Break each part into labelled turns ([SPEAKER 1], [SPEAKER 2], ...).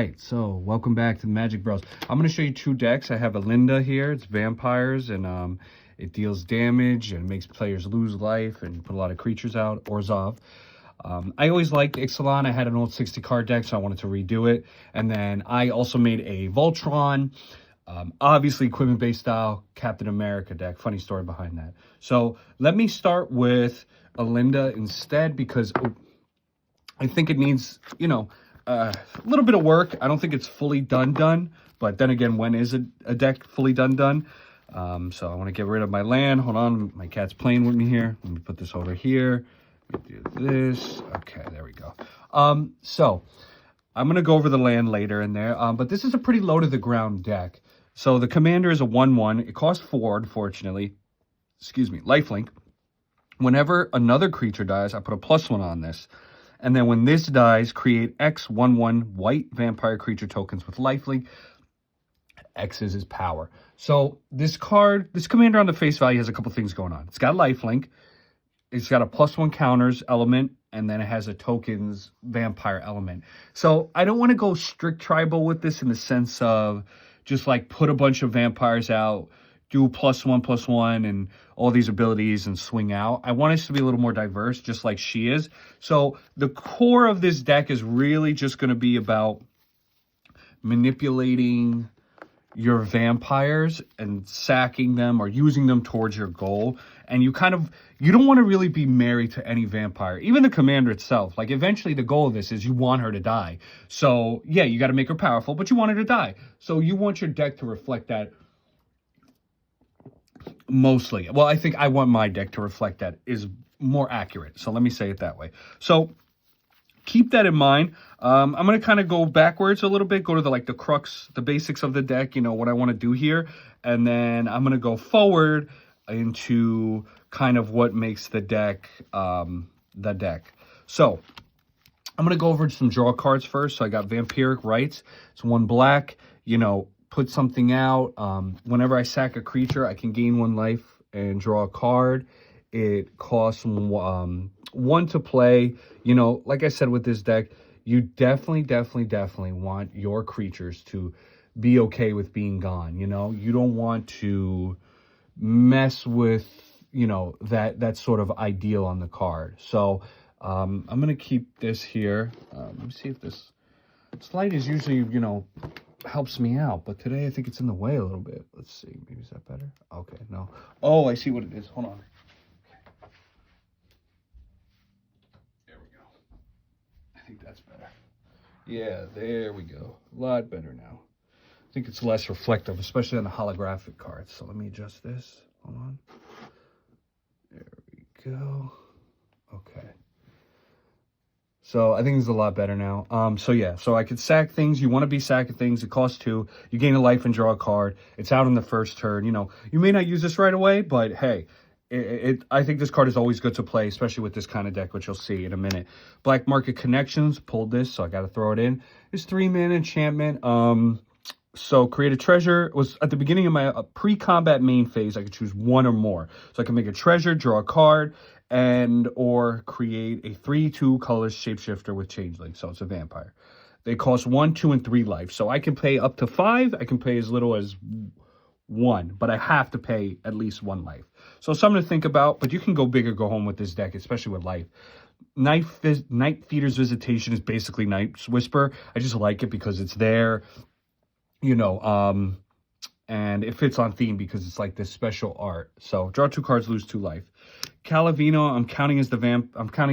[SPEAKER 1] right, so welcome back to the Magic Bros. I'm going to show you two decks. I have Elenda here. It's vampires, and it deals damage and makes players lose life and put a lot of creatures out. Orzhov. I always liked Ixalan. I had an old 60-card deck, so I wanted to redo it. And then I also made a Voltron, obviously equipment-based style Captain America deck. Funny story behind that. So let me start with Elenda instead, because I think it needs, a little bit of work. I don't think it's fully done. But then again, when is a deck fully done? So I want to get rid of my land. Hold on, my cat's playing with me here. Let me put this over here. Let me do this. Okay, there we go. So I'm going to go over the land later in there. But this is a pretty low to the ground deck. So the commander is a 1/1. It costs 4, unfortunately. Excuse me, lifelink. Whenever another creature dies, I put a +1 on this. And then when this dies, create X 1/1 white vampire creature tokens with lifelink. X is his power. So this commander on the face value has a couple things going on. It's got lifelink. It's got a +1 counters element, and then it has a tokens vampire element. So I don't want to go strict tribal with this in the sense of just like put a bunch of vampires out, do +1/+1 and all these abilities and swing out. I want us to be a little more diverse, just like she is. So the core of this deck is really just going to be about manipulating your vampires and sacking them or using them towards your goal. And you don't want to really be married to any vampire, even the commander itself. Like eventually the goal of this is you want her to die. So yeah, you got to make her powerful, but you want her to die. So you want your deck to reflect that mostly. Well, I think I want my deck to reflect that is more accurate. So let me say it that way. So keep that in mind. I'm going to kind of go backwards a little bit, go to the crux, the basics of the deck, what I want to do here. And then I'm going to go forward into kind of what makes the deck, the deck. So I'm going to go over some draw cards first. So I got Vampiric Rites. It's 1 black, put something out. Whenever I sack a creature, I can gain 1 life and draw a card. It costs 1 to play. Like I said with this deck, you definitely want your creatures to be okay with being gone. You don't want to mess with, that sort of ideal on the card. So I'm going to keep this here. Let me see if this light is usually, helps me out, but today I think it's in the way a little bit. Let's see, maybe is that better? Okay, no. Oh, I see what it is. Hold on. Okay. There we go. I think that's better. Yeah, there we go. A lot better now. I think it's less reflective, especially on the holographic cards. So let me adjust this. Hold on. There we go. Okay. So I think it's a lot better now. So yeah, so I could sack things. You want to be sacking things. It costs 2. You gain a life and draw a card. It's out on the first turn. You may not use this right away, but hey, I think this card is always good to play, especially with this kind of deck, which you'll see in a minute. Black Market Connections, pulled this, so I got to throw it in. It's 3-mana enchantment. So create a treasure. Was at the beginning of my pre-combat main phase, I could choose 1 or more. So I can make a treasure, draw a card, or create a 3/2 colorless shapeshifter with changeling. So it's a vampire. They cost 1, 2, and 3 life. So I can pay up to 5. I can pay as little as 1, but I have to pay at least 1 life. So something to think about, but you can go big or go home with this deck, especially with life. Night Feeder's Visitation is basically Night's Whisper. I just like it because it's there, and it fits on theme because it's like this special art. So draw 2 cards, lose 2 life. Calavino, I'm counting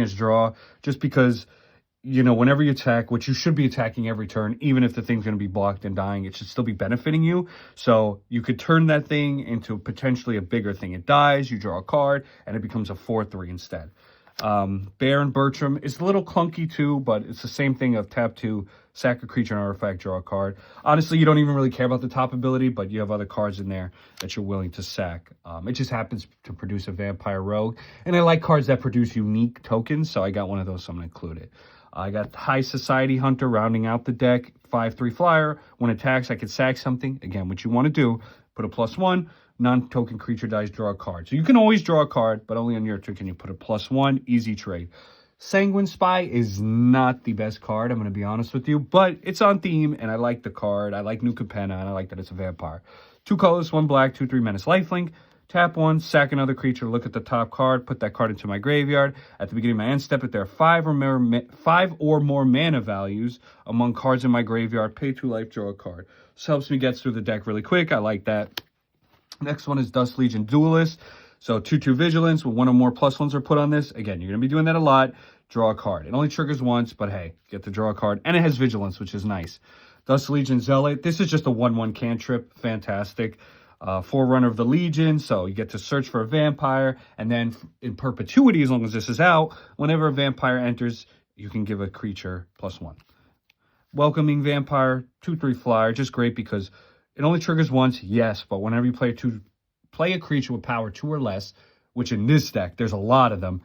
[SPEAKER 1] as draw, just because, whenever you attack, which you should be attacking every turn, even if the thing's going to be blocked and dying, it should still be benefiting you. So you could turn that thing into potentially a bigger thing. It dies, you draw a card, and it becomes a 4/3 instead. Baron Bertram is a little clunky too, but it's the same thing of tap 2, sack a creature and artifact, draw a card. Honestly, you don't even really care about the top ability, but you have other cards in there that you're willing to sack. It just happens to produce a vampire rogue, and I like cards that produce unique tokens, so I got one of those, so I'm going to include it. I got High Society Hunter rounding out the deck, 5/3 flyer. When it attacks, I can sack something. Again, what you want to do, put a +1. Non-token creature dies, draw a card. So you can always draw a card, but only on your turn can you put a +1. Easy trade. Sanguine Spy is not the best card, I'm going to be honest with you, but it's on theme, and I like the card. I like New Capenna, and I like that it's a vampire. 2 colors, 1 black, 2/3 menace lifelink. Tap 1, sack another creature, look at the top card, put that card into my graveyard. At the beginning of my end step, if there are 5 or more mana values among cards in my graveyard, pay 2 life, draw a card. This helps me get through the deck really quick. I like that. Next one is Dust Legion Duelist. So 2/2 Vigilance with 1 or more +1s are put on this. Again, you're going to be doing that a lot. Draw a card. It only triggers once, but hey, get to draw a card. And it has Vigilance, which is nice. Dust Legion Zealot. This is just a 1/1 cantrip. Fantastic. Forerunner of the Legion. So you get to search for a vampire. And then in perpetuity, as long as this is out, whenever a vampire enters, you can give a creature +1. Welcoming Vampire. 2/3 flyer. Just great because it only triggers once, yes. But whenever you play a creature with power 2 or less, which in this deck, there's a lot of them,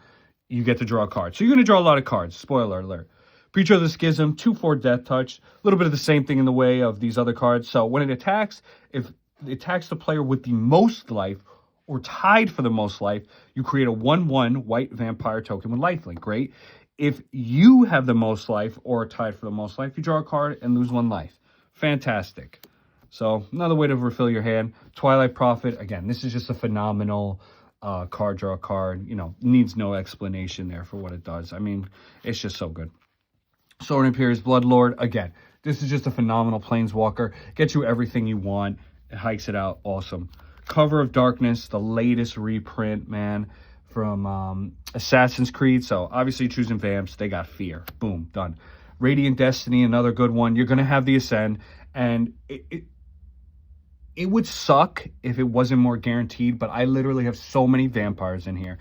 [SPEAKER 1] you get to draw a card. So you're going to draw a lot of cards. Spoiler alert. Preacher of the Schism, 2/4 Death Touch. A little bit of the same thing in the way of these other cards. So when it attacks, if it attacks the player with the most life or tied for the most life, you create a 1/1 white vampire token with lifelink. Great. If you have the most life or tied for the most life, you draw a card and lose 1 life. Fantastic. So another way to refill your hand. Twilight Prophet. Again, this is just a phenomenal card, draw a card. You know, needs no explanation there for what it does. I mean, it's just so good. Sword Imperious Bloodlord. Again, this is just a phenomenal planeswalker. Gets you everything you want. It hikes it out. Awesome. Cover of Darkness, the latest reprint, man, from Assassin's Creed. So obviously choosing Vamps. They got Fear. Boom. Done. Radiant Destiny, another good one. You're going to have the Ascend. And it would suck if it wasn't more guaranteed, but I literally have so many vampires in here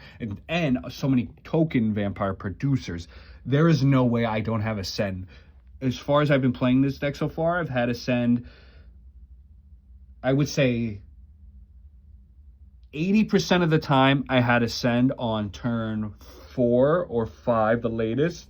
[SPEAKER 1] and so many token vampire producers. There is no way I don't have Ascend. As far as I've been playing this deck so far, I've had Ascend, I would say 80% of the time I had Ascend on turn 4 or 5, the latest.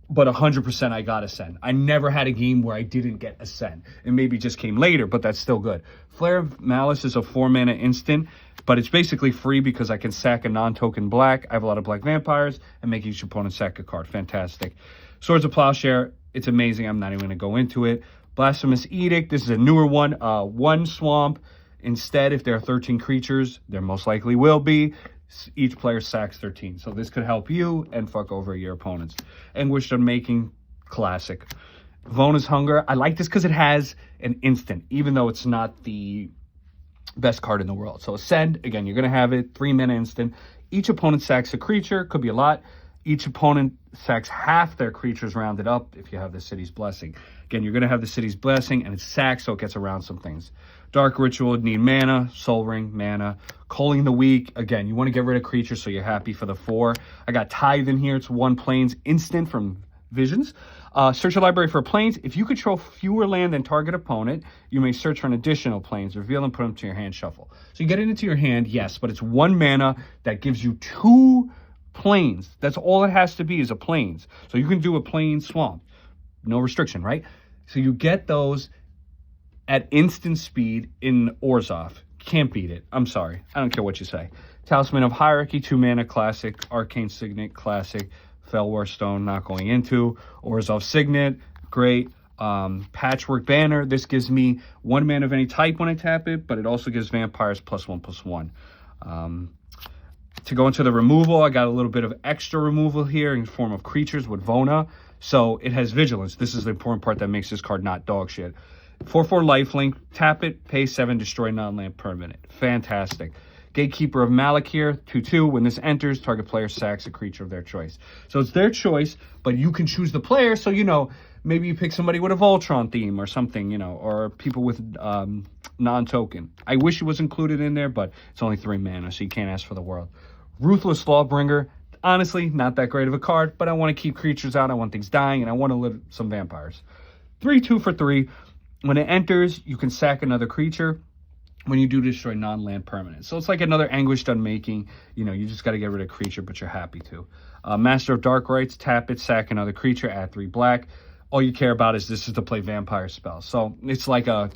[SPEAKER 1] But 100% I got Ascend. I never had a game where I didn't get Ascend. It maybe just came later, but that's still good. Flare of Malice is a 4-mana instant, but it's basically free because I can sack a non-token black. I have a lot of black vampires and make each opponent sack a card. Fantastic. Swords of Plowshare, it's amazing. I'm not even going to go into it. Blasphemous Edict, this is a newer one. 1 swamp. Instead, if there are 13 creatures, there most likely will be. Each player sacks 13. So this could help you and fuck over your opponents. Anguished Unmaking, classic. Vona's Hunger. I like this because it has an instant, even though it's not the best card in the world. So Ascend, again, you're going to have it. 3-mana instant. Each opponent sacks a creature. Could be a lot. Each opponent sacks half their creatures rounded up if you have the City's Blessing. Again, you're going to have the City's Blessing, and it's sacked, so it gets around some things. Dark Ritual, need mana. Soul Ring, mana. Culling the Weak. Again, you want to get rid of creatures, so you're happy for the 4. I got Tithe in here. It's 1 plains instant from Visions. Search your library for plains. If you control fewer land than target opponent, you may search for an additional plains, reveal and put them to your hand, shuffle. So you get it into your hand, yes, but it's 1 mana that gives you 2 plains. That's all it has to be, is a plains. So you can do a plain swamp. No restriction, right? So you get those at instant speed in Orzhov. Can't beat it. I'm sorry. I don't care what you say. Talisman of Hierarchy, 2 mana, classic. Arcane Signet, classic. Fellwar Stone, not going into. Orzhov Signet, great. Patchwork Banner, this gives me 1 mana of any type when I tap it, but it also gives vampires +1/+1. To go into the removal, I got a little bit of extra removal here in the form of creatures with Vona. So it has Vigilance. This is the important part that makes this card not dog shit. 4/4 lifelink, tap it, pay 7, destroy non-land permanent. Fantastic. Gatekeeper of Malakir, 2/2. When this enters, target player sacks a creature of their choice. So it's their choice, but you can choose the player. So, you know, maybe you pick somebody with a Voltron theme or something, you know, or people with non-token. I wish it was included in there, but it's only 3 mana, so you can't ask for the world. Ruthless Lawbringer. Honestly, not that great of a card, but I want to keep creatures out. I want things dying, and I want to live some vampires. 3/2 for 3. When it enters, you can sack another creature. When you do, destroy non-land permanent. So it's like another Anguished Unmaking. You know, you just got to get rid of creature, but you're happy to. Master of Dark Rites, tap it, sack another creature, add 3 black. All you care about is this is to play vampire spells. So it's like a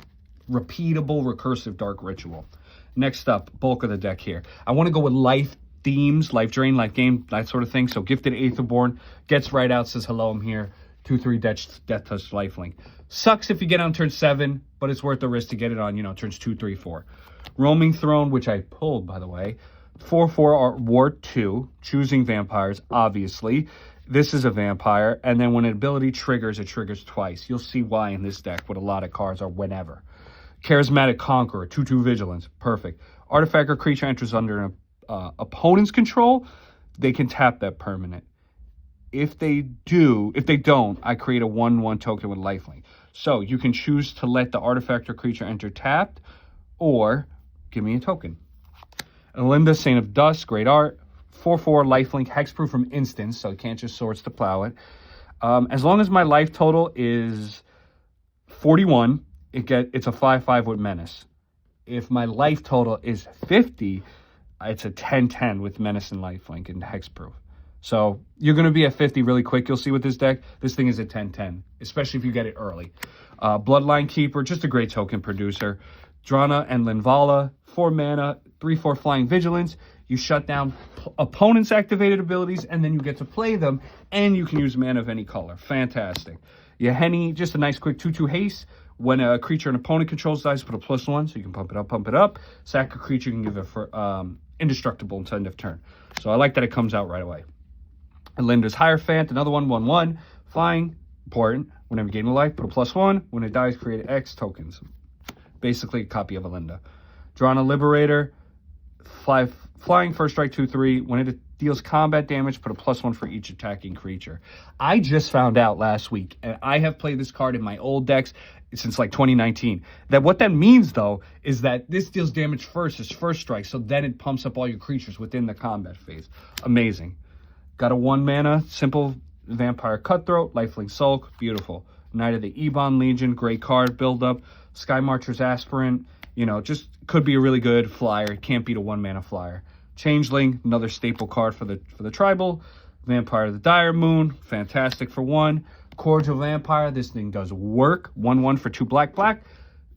[SPEAKER 1] repeatable, recursive Dark Ritual. Next up, bulk of the deck here. I want to go with life themes, life drain, life gain, that sort of thing. So Gifted Aetherborn gets right out, says hello, I'm here. 2/3 death touch lifelink. Sucks if you get on turn 7, but it's worth the risk to get it on, turns 2, 3, 4. Roaming Throne, which I pulled, by the way. 4/4 Ward 2, choosing vampires, obviously. This is a vampire, and then when an ability triggers, it triggers twice. You'll see why in this deck with a lot of cards, or whenever. Charismatic Conqueror, 2/2 Vigilance, perfect. Artifact or creature enters under an opponent's control, they can tap that permanent. If they don't, I create a 1/1 token with lifelink. So you can choose to let the artifact or creature enter tapped, or give me a token. Elenda, Saint of Dust, great art. 4/4 lifelink, hexproof from instance, so you can't just Swords to Plow it. As long as my life total is 41, it's a 5/5 with Menace. If my life total is 50, it's a 10/10 with Menace and lifelink and hexproof. So you're going to be at 50 really quick. You'll see with this deck. This thing is a 10/10, especially if you get it early. Bloodline Keeper, just a great token producer. Drana and Linvala, 4 mana, 3/4 flying vigilance. You shut down opponent's activated abilities, and then you get to play them, and you can use mana of any color. Fantastic. Yahenni, just a nice quick 2/2 haste. When a creature an opponent controls dies, put a +1, so you can pump it up. Sack a creature, you can give it for indestructible until end of turn. So I like that it comes out right away. Elenda's Hierophant, another one, 1/1. Flying, important. Whenever you gain a life, put a +1. When it dies, create X tokens. Basically a copy of Elenda. Drana Liberator, flying, first strike, 2/3. When it deals combat damage, put a +1 for each attacking creature. I just found out last week, and I have played this card in my old decks since like 2019, that what that means, though, is that this deals damage first, as first strike, so then it pumps up all your creatures within the combat phase. Amazing. Got a 1 mana, simple Vampire Cutthroat, lifelink Sulk, beautiful. Knight of the Ebon Legion, great card, build up. Sky Marcher's Aspirant, just could be a really good flyer. Can't beat a 1 mana flyer. Changeling, another staple card for the tribal. Vampire of the Dire Moon, fantastic for 1. Orzhov Vampire, this thing does work. 1/1 for 2 black.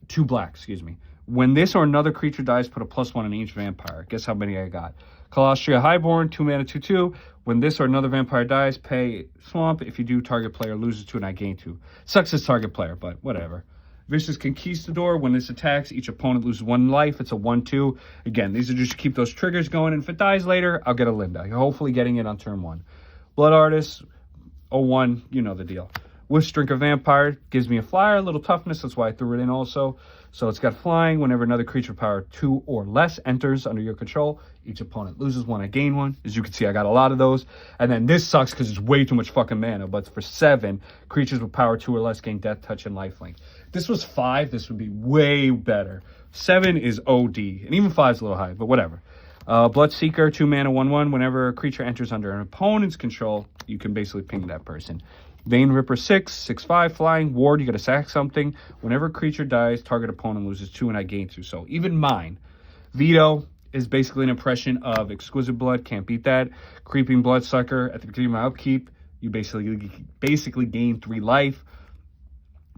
[SPEAKER 1] 2 black, excuse me. When this or another creature dies, put a +1 on each vampire. Guess how many I got? Colostria Highborn, 2 mana, 2/2. When this or another vampire dies, pay Swamp. If you do, target player loses 2 and I gain 2. Sucks as target player, but whatever. Vicious Conquistador, when this attacks, each opponent loses 1 life. It's a 1/2. Again, these are just to keep those triggers going, and if it dies later, I'll get Elenda. You're hopefully getting it on turn 1. Blood Artist, 0/1, you know the deal. Wishstrinker Vampire gives me a flyer, a little toughness, that's why I threw it in also. So it's got flying. Whenever another creature power 2 or less enters under your control, each opponent loses 1, I gain 1. As you can see, I got a lot of those. And then this sucks because it's way too much fucking mana, but for 7, creatures with power 2 or less gain death touch and lifelink. This was 5, this would be way better. 7 is OD, and even 5 is a little high, but whatever. Bloodseeker, 2 mana, 1/1. Whenever a creature enters under an opponent's control, you can basically ping that person. Vein Ripper 6/5 flying. Ward, you gotta sack something. Whenever a creature dies, target opponent loses 2 and I gain 2. So even mine. Veto is basically an impression of Exquisite Blood. Can't beat that. Creeping Bloodsucker. At the beginning of my upkeep, you basically gain 3 life.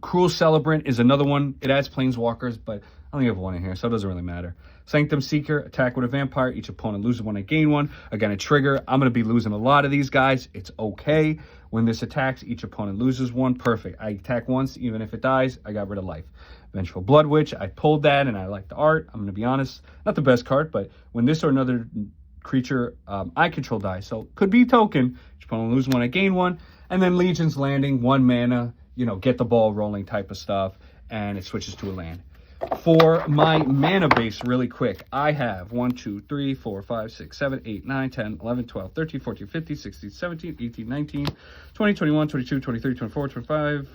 [SPEAKER 1] Cruel Celebrant is another one. It adds Planeswalkers, but I only have 1 in here, so it doesn't really matter. Sanctum Seeker, attack with a vampire. Each opponent loses 1, I gain 1. Again, a trigger. I'm going to be losing a lot of these guys. It's okay. When this attacks, each opponent loses 1. Perfect. I attack once, even if it dies, I got rid of life. Vengeful Blood Witch, I pulled that, and I like the art. I'm going to be honest, not the best card, but when this or another creature I control dies, so could be token. Each opponent loses 1, I gain 1. And then Legion's Landing, 1 mana, get the ball rolling type of stuff, and it switches to a land. For my mana base, really quick, I have 1, 2, 3, 4, 5, 6, 7, 8, 9, 10, 11, 12, 13, 14, 15, 16, 17, 18, 19, 20, 21, 22, 23, 24, 25,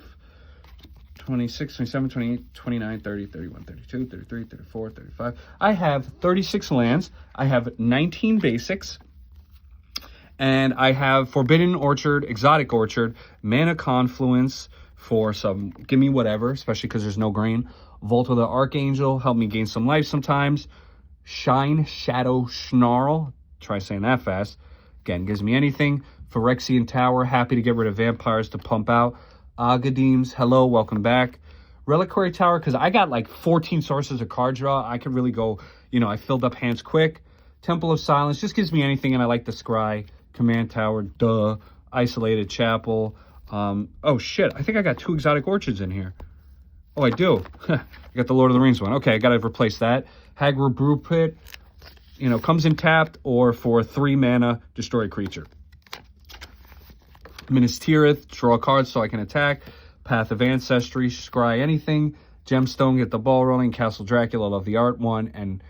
[SPEAKER 1] 26, 27, 28, 29, 30, 31, 32, 33, 34, 35. I have 36 lands. I have 19 basics. And I have Forbidden Orchard, Exotic Orchard, Mana Confluence for some gimme whatever, especially because there's no green. Vault of the Archangel, help me gain some life sometimes. Shine Shadow Snarl, try saying that fast. Again, gives me anything. Phyrexian Tower, happy to get rid of vampires to pump out. Agadeems, hello, welcome back. Reliquary Tower, because I got like 14 sources of card draw. I could really go, I filled up hands quick. Temple of Silence just gives me anything, and I like the Scry. Command Tower, duh. Isolated Chapel. Oh, shit. I think I got 2 exotic orchids in here. Oh, I do. I got the Lord of the Rings one. Okay, I got to replace that. Hagra Brew Pit. You know, comes in tapped or for 3 mana, destroy a creature. Minas Tirith, draw a card so I can attack. Path of Ancestry, scry anything. Gemstone, get the ball rolling. Castle Dracula, love the art one. And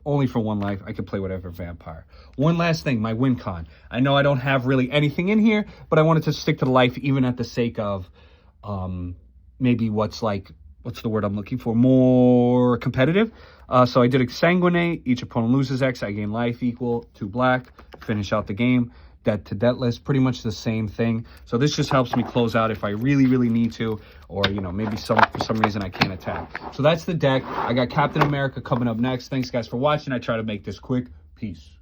[SPEAKER 1] only for 1 life, I can play whatever vampire. One last thing, my win con. I know I don't have really anything in here, but I wanted to stick to the life even at the sake of maybe what's the word I'm looking for? More competitive. So I did Exsanguinate. Each opponent loses X. I gain life equal to black. Finish out the game. Debt to Decklist. Pretty much the same thing. So this just helps me close out if I really, really need to. Or, you know, maybe for some reason I can't attack. So that's the deck. I got Captain America coming up next. Thanks, guys, for watching. I try to make this quick. Peace.